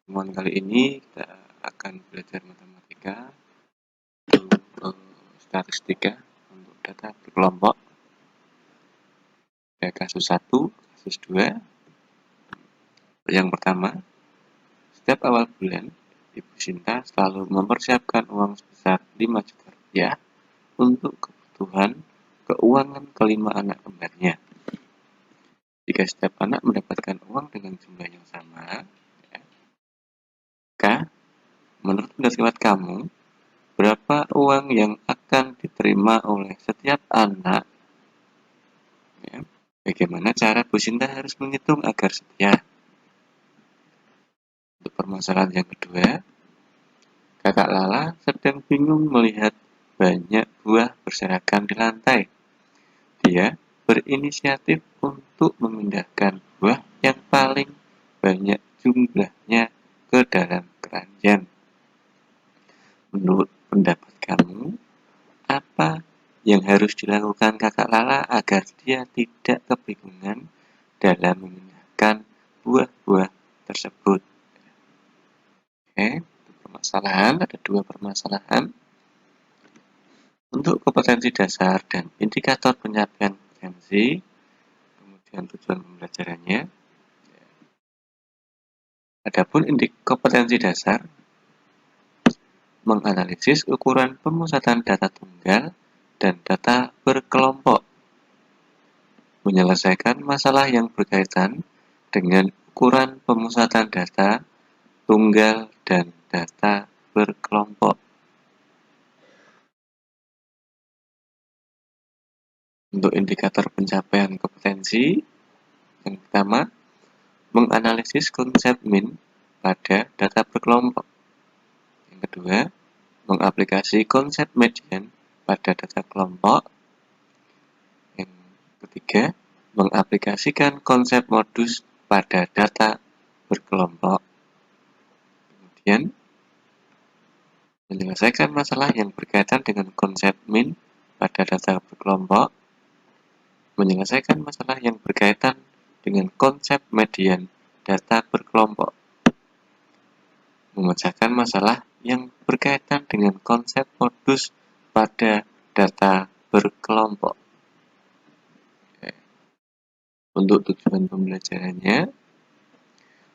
Pertemuan kali ini kita akan belajar matematika untuk statistika untuk data berkelompok. Ada kasus 1, kasus 2. Yang pertama, setiap awal bulan, Ibu Sinta selalu mempersiapkan uang sebesar 5 juta rupiah untuk kebutuhan keuangan kelima anak kembarnya. Jika setiap anak mendapatkan uang dengan jumlah yang sama, maka menurut pendapat kamu, berapa uang yang akan diterima oleh setiap anak? Ya. Bagaimana cara Bu Sinta harus menghitung agar setia? Untuk permasalahan yang kedua, Kakak Lala sedang bingung melihat banyak buah berserakan di lantai. Dia berinisiatif untuk memindahkan buah yang paling banyak jumlahnya ke dalam keranjang. Menurut pendapat kamu, apa yang harus dilakukan Kakak Lala agar dia tidak kebingungan dalam memindahkan buah-buah tersebut? Oke, permasalahan ada 2 permasalahan. Untuk kompetensi dasar dan indikator pencapaian kompetensi, kemudian tujuan pembelajarannya. Adapun kompetensi dasar menganalisis ukuran pemusatan data tunggal dan data berkelompok, menyelesaikan masalah yang berkaitan dengan ukuran pemusatan data tunggal dan data berkelompok. Untuk indikator pencapaian kompetensi, yang pertama, menganalisis konsep min pada data berkelompok. Yang kedua, mengaplikasi konsep median pada data kelompok. Yang ketiga, mengaplikasikan konsep modus pada data berkelompok. Kemudian, menyelesaikan masalah yang berkaitan dengan konsep min pada data berkelompok, menyelesaikan masalah yang berkaitan dengan konsep median data berkelompok, memecahkan masalah yang berkaitan dengan konsep modus pada data berkelompok. Untuk tujuan pembelajarannya,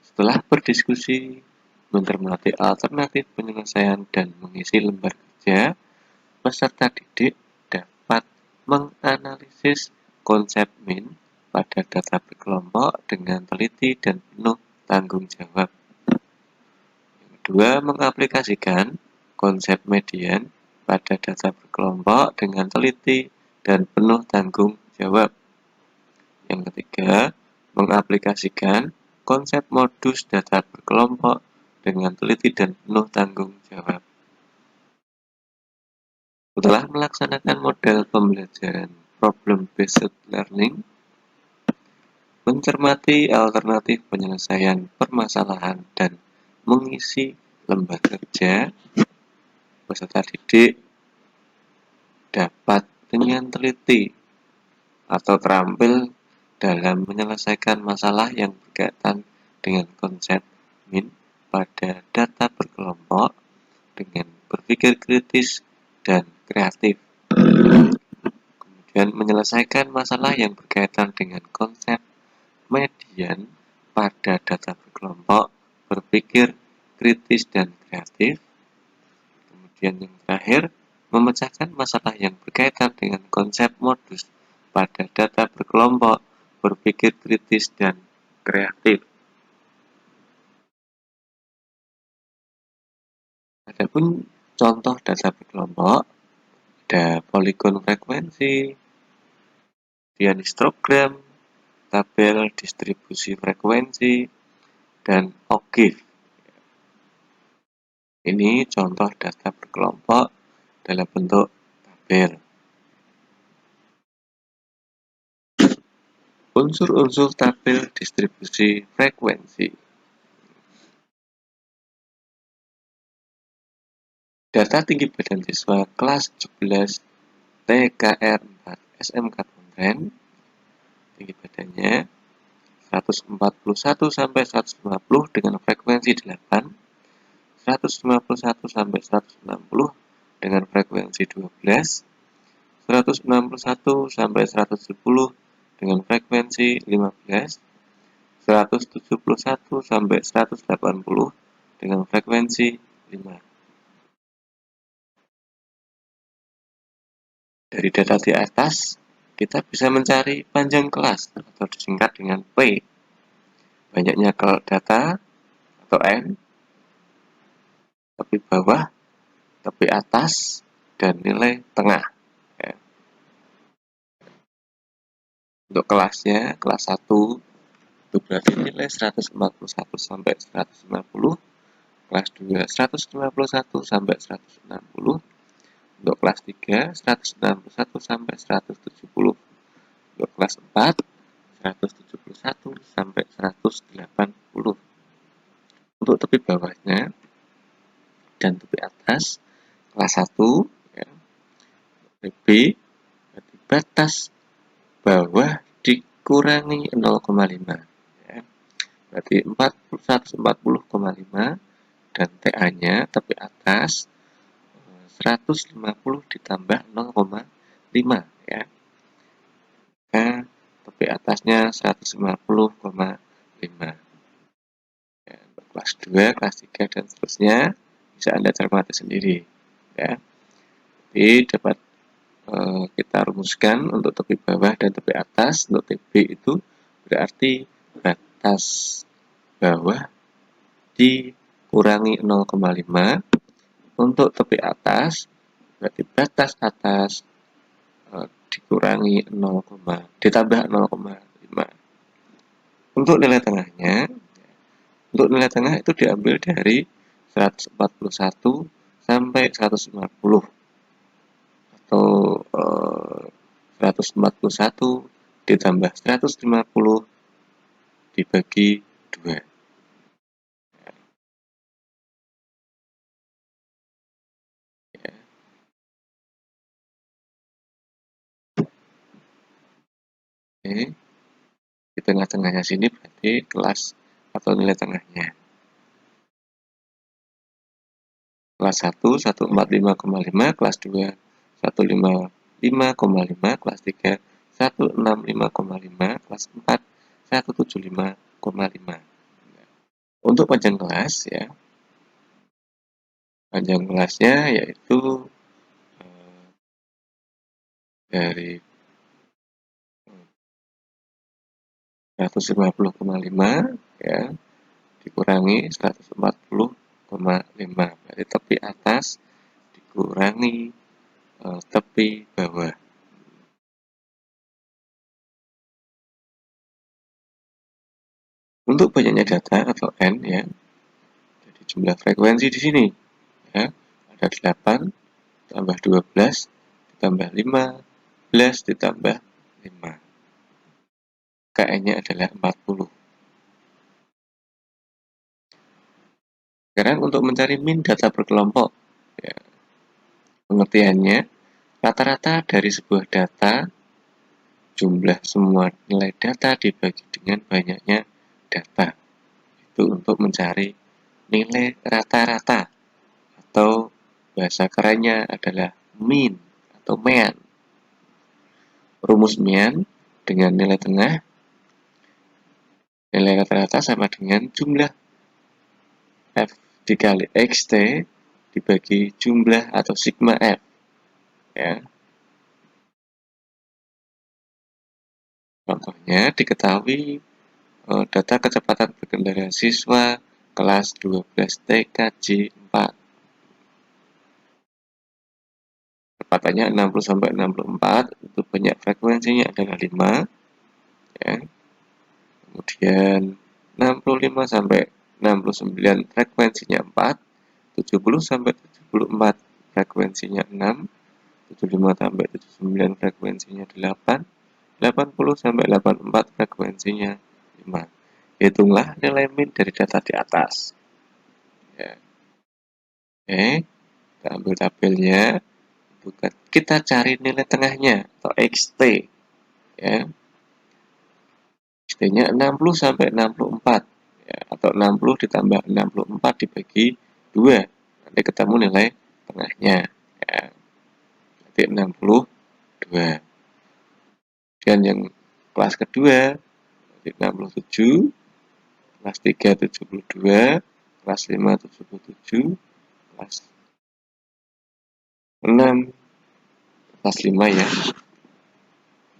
setelah berdiskusi, mencermati alternatif penyelesaian dan mengisi lembar kerja, peserta didik dapat menganalisis konsep min pada data berkelompok dengan teliti dan penuh tanggung jawab. Yang kedua, mengaplikasikan konsep median pada data berkelompok dengan teliti dan penuh tanggung jawab. Yang ketiga, mengaplikasikan konsep modus data berkelompok dengan teliti dan penuh tanggung jawab. Setelah melaksanakan model pembelajaran problem-based learning, mencermati alternatif penyelesaian permasalahan dan mengisi lembar kerja, peserta didik dapat dengan teliti atau terampil dalam menyelesaikan masalah yang berkaitan dengan konsep min pada data berkelompok dengan berpikir kritis dan kreatif. Kemudian menyelesaikan masalah yang berkaitan dengan konsep median pada data berkelompok, berpikir kritis dan kreatif. Kemudian yang terakhir, memecahkan masalah yang berkaitan dengan konsep modus pada data berkelompok, berpikir kritis dan kreatif. Adapun contoh data berkelompok, ada poligon frekuensi, Vienna histogram, tabel distribusi frekuensi, dan OGIF. Ini contoh data berkelompok dalam bentuk tabel. Unsur-unsur tabel distribusi frekuensi. Data tinggi badan siswa kelas 17 TKR 4 SMK Pontren, tinggi badannya 141 sampai 150 dengan frekuensi 8, 151 sampai 160 dengan frekuensi 12, 161 sampai 170 dengan frekuensi 15, 171 sampai 180 dengan frekuensi 5. Dari data di atas, kita bisa mencari panjang kelas atau disingkat dengan P. Banyaknya data atau N, tepi bawah, tepi atas, dan nilai tengah. Ya. Untuk kelasnya, kelas 1 itu berarti nilai 141 sampai 150, kelas 2 151 sampai 160, untuk kelas 3 161 sampai 170, untuk kelas 4 171 sampai 180. Untuk tepi bawahnya dan tepi atas, kelas 1 ya, B berarti batas bawah dikurangi 0,5 ya, berarti 140,5, dan TA-nya tepi atas 150 ditambah 0,5 ya. Nah, tepi atasnya 150,5 ya. Untuk kelas 2, kelas 3 dan seterusnya bisa Anda cermati sendiri ya. Jadi dapat kita rumuskan untuk tepi bawah dan tepi atas. Untuk TB itu berarti batas bawah dikurangi 0,5. Untuk tepi atas berarti batas atas dikurangi 0, ditambah 0,5. Untuk nilai tengahnya, untuk nilai tengah itu diambil dari 141 sampai 150 atau 141 ditambah 150 dibagi 2. Ya. Oke. Di tengah-tengahnya sini berarti kelas atau nilai tengahnya. Kelas 1 145,5, kelas 2 155,5, kelas 3 165,5, kelas 4 175,5. Untuk panjang kelas ya, panjang kelasnya yaitu dari 150,5 ya dikurangi 140,5, berarti tepi atas dikurangi tepi bawah. Untuk banyaknya data atau N ya, jadi jumlah frekuensi di sini ya, ada 8 tambah 12 ditambah 15 ditambah 5. KN-nya adalah 40. Sekarang untuk mencari min data berkelompok ya, pengertiannya rata-rata dari sebuah data, jumlah semua nilai data dibagi dengan banyaknya data. Itu untuk mencari nilai rata-rata atau bahasa kerennya adalah mean atau mean. Rumus mean dengan nilai tengah, nilai rata-rata sama dengan jumlah F dikali XT dibagi jumlah atau sigma F ya. Contohnya diketahui data kecepatan berkendara siswa kelas 12 TKJ 4. Kecepatannya 60 sampai 64, itu banyak frekuensinya adalah 5 ya. Kemudian 65 sampai 69 frekuensinya 4, 70 sampai 74 frekuensinya 6, 75 sampai 79 frekuensinya 8, 80 sampai 84 frekuensinya 5. Hitunglah nilai min dari data di atas. Ya. Oke, kita ambil tabelnya. Bukan, kita cari nilai tengahnya atau XT. Ya. XT-nya 60 sampai 64 ya, atau 60 ditambah 64 dibagi 2 nanti ketemu nilai tengahnya, ya, nanti 62. Dan yang kelas kedua 67, kelas 3 72, kelas 5 77, kelas 6, kelas 5 ya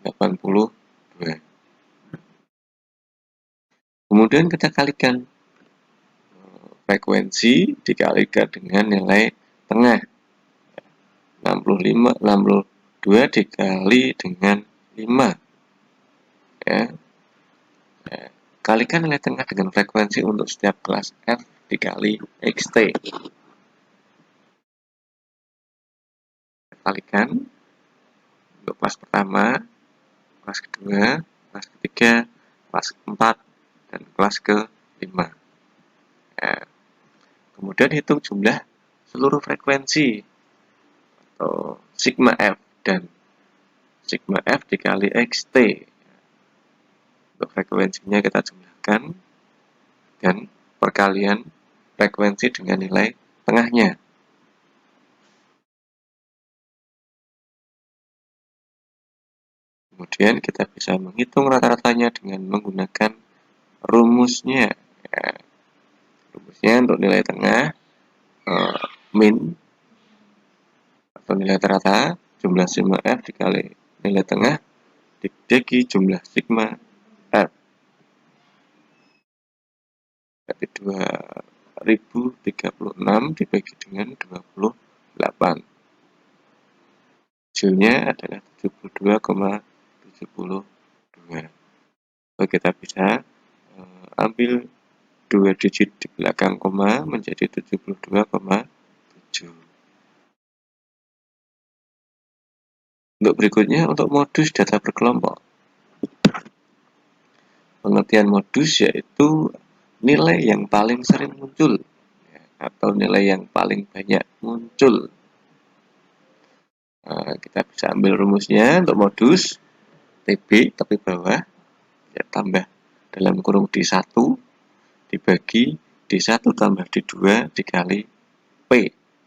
82. Kemudian kita kalikan frekuensi dikalikan dengan nilai tengah. 62 dikali dengan 5, ya. Kalikan nilai tengah dengan frekuensi untuk setiap kelas F dikali XT. Kalikan untuk kelas pertama, kelas kedua, kelas ketiga, kelas keempat, dan kelas ke-5. Ya. Kemudian hitung jumlah seluruh frekuensi atau sigma F dan sigma F dikali XT. Untuk frekuensinya kita jumlahkan dan perkalian frekuensi dengan nilai tengahnya. Kemudian kita bisa menghitung rata-ratanya dengan menggunakan rumusnya. Ya. Rumusnya untuk nilai tengah min atau nilai rata jumlah sigma F dikali nilai tengah dibagi jumlah sigma F. Berarti 2036 dibagi dengan 28. Hasilnya adalah 72,72. So, kita bisa ambil 2 digit di belakang koma menjadi 72,7. Untuk berikutnya, untuk modus data berkelompok. Pengertian modus yaitu nilai yang paling sering muncul atau nilai yang paling banyak muncul. Kita bisa ambil rumusnya untuk modus TB tepi bawah ya, tambah dalam kurung D1 dibagi D1 tambah D2 dikali P.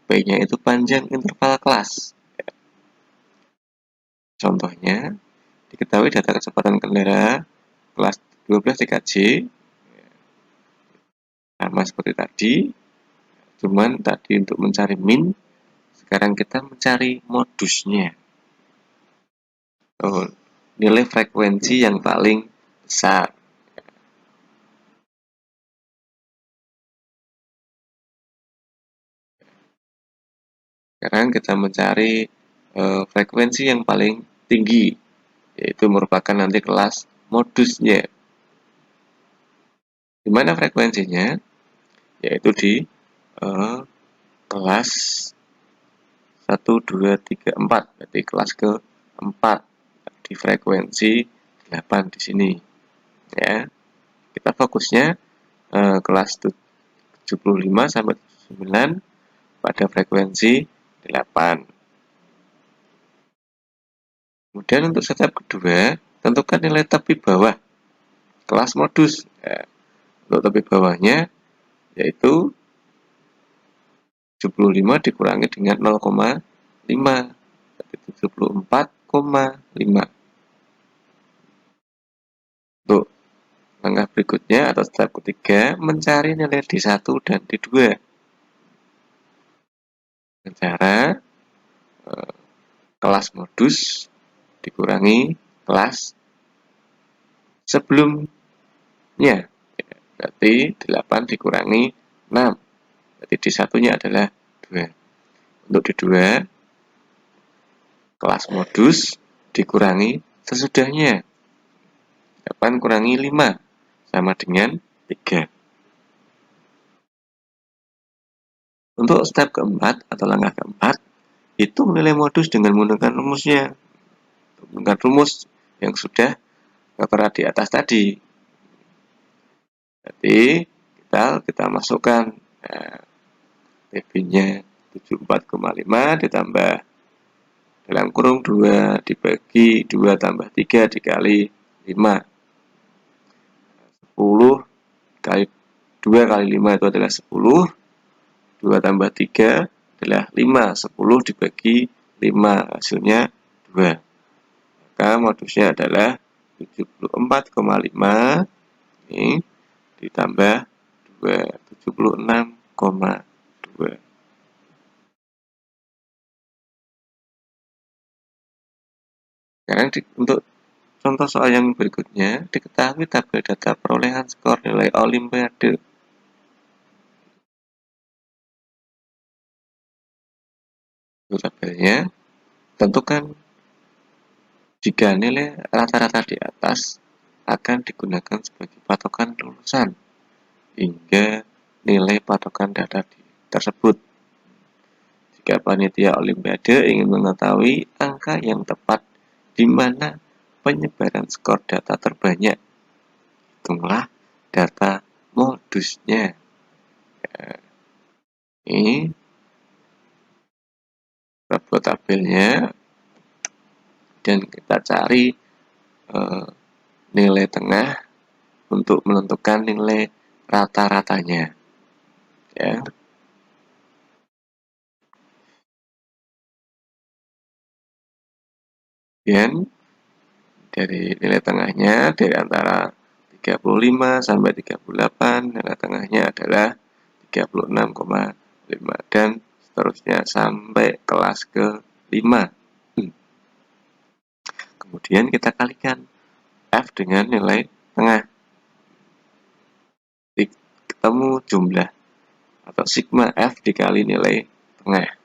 P-nya itu panjang interval kelas. Contohnya, diketahui data kecepatan kendara kelas 12 TKJ sama seperti tadi, cuman tadi untuk mencari min, sekarang kita mencari modusnya. Nilai frekuensi yang paling besar. Sekarang kita mencari frekuensi yang paling tinggi, yaitu merupakan nanti kelas modusnya. Di mana frekuensinya? Yaitu di kelas 1, 2, 3, 4, berarti kelas ke-4 di frekuensi 8 di sini. Ya, kita fokusnya kelas 75 sampai 79 pada frekuensi 8. Kemudian untuk step kedua, tentukan nilai tepi bawah kelas modus. Ya, untuk tepi bawahnya yaitu 75 dikurangi dengan 0,5, berarti 74,5. Untuk langkah berikutnya atau step ketiga, mencari nilai D1 dan D2 dengan cara kelas modus dikurangi kelas sebelumnya, berarti 8 dikurangi 6, berarti D1-nya adalah 2. Untuk D2, kelas modus dikurangi sesudahnya, 8 kurangi 5 sama dengan 3. Untuk step keempat atau langkah keempat, hitung nilai modus dengan menggunakan rumusnya. Menggunakan rumus yang sudah tertera di atas tadi. Jadi kita masukkan TB-nya 74,5 ditambah dalam kurung 2 dibagi 2 tambah 3 dikali 5. 10 kali 2 kali 5 itu adalah 10. 2 tambah 3 adalah 5. 10 dibagi 5 hasilnya 2. Maka modusnya adalah 74,5 ini ditambah 2, 76,2. Sekarang untuk contoh soal yang berikutnya, diketahui tabel data perolehan skor nilai Olimpiade. Tabelnya, tentukan jika nilai rata-rata di atas akan digunakan sebagai patokan lulusan hingga nilai patokan data tersebut. Jika panitia Olimpiade ingin mengetahui angka yang tepat di mana penyebaran skor data terbanyak, hitunglah data modusnya. Ini kita buat tabelnya dan kita cari nilai tengah untuk menentukan nilai rata-ratanya, ya. Kemudian dari nilai tengahnya dari antara 35 sampai 38, nilai tengahnya adalah 36,5 dan seterusnya sampai kelas ke-5. Kemudian kita kalikan F dengan nilai tengah. Ketemu jumlah atau sigma F dikali nilai tengah.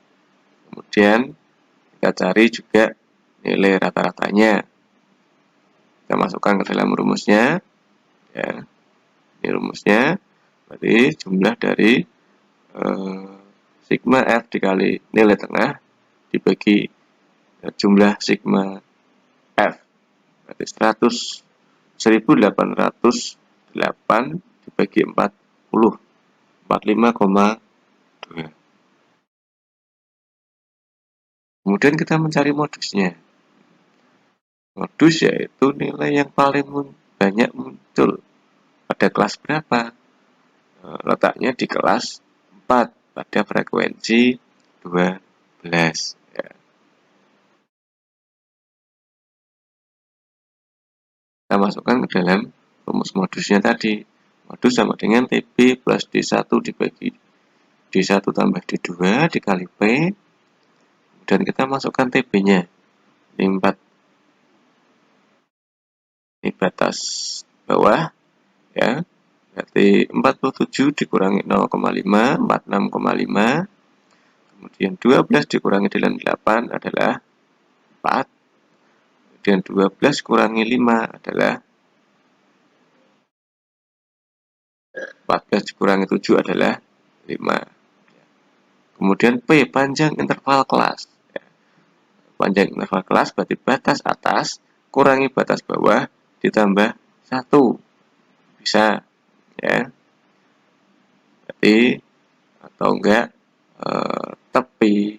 Kemudian kita cari juga nilai rata-ratanya. Kita masukkan ke dalam rumusnya. Ya, ini rumusnya. Berarti jumlah dari sigma F dikali nilai tengah dibagi jumlah sigma F. Berarti 1808 dibagi 40. 45,2. Kemudian kita mencari modusnya. Modus yaitu nilai yang paling banyak muncul pada kelas berapa. Letaknya di kelas 4 pada frekuensi 12. Ya. Kita masukkan ke dalam rumus modusnya tadi. Modus sama dengan TB plus D1 dibagi D1 tambah D2 dikali P. Dan kita masukkan TB-nya. Ini 4. Ini batas bawah. Ya. Berarti 47 dikurangi 0,5, 46,5. Kemudian 12 dikurangi dengan 8 adalah 4. Kemudian 12 kurangi 5 adalah 14 dikurangi 7 adalah 5. Kemudian P, panjang interval kelas. Panjang interval kelas berarti batas atas kurangi batas bawah ditambah 1. Bisa, ya. Berarti, atau enggak, tepi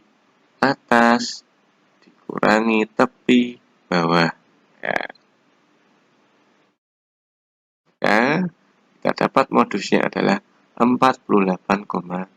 atas dikurangi tepi bawah. Ya. Ya, kita dapat modusnya adalah 48,5.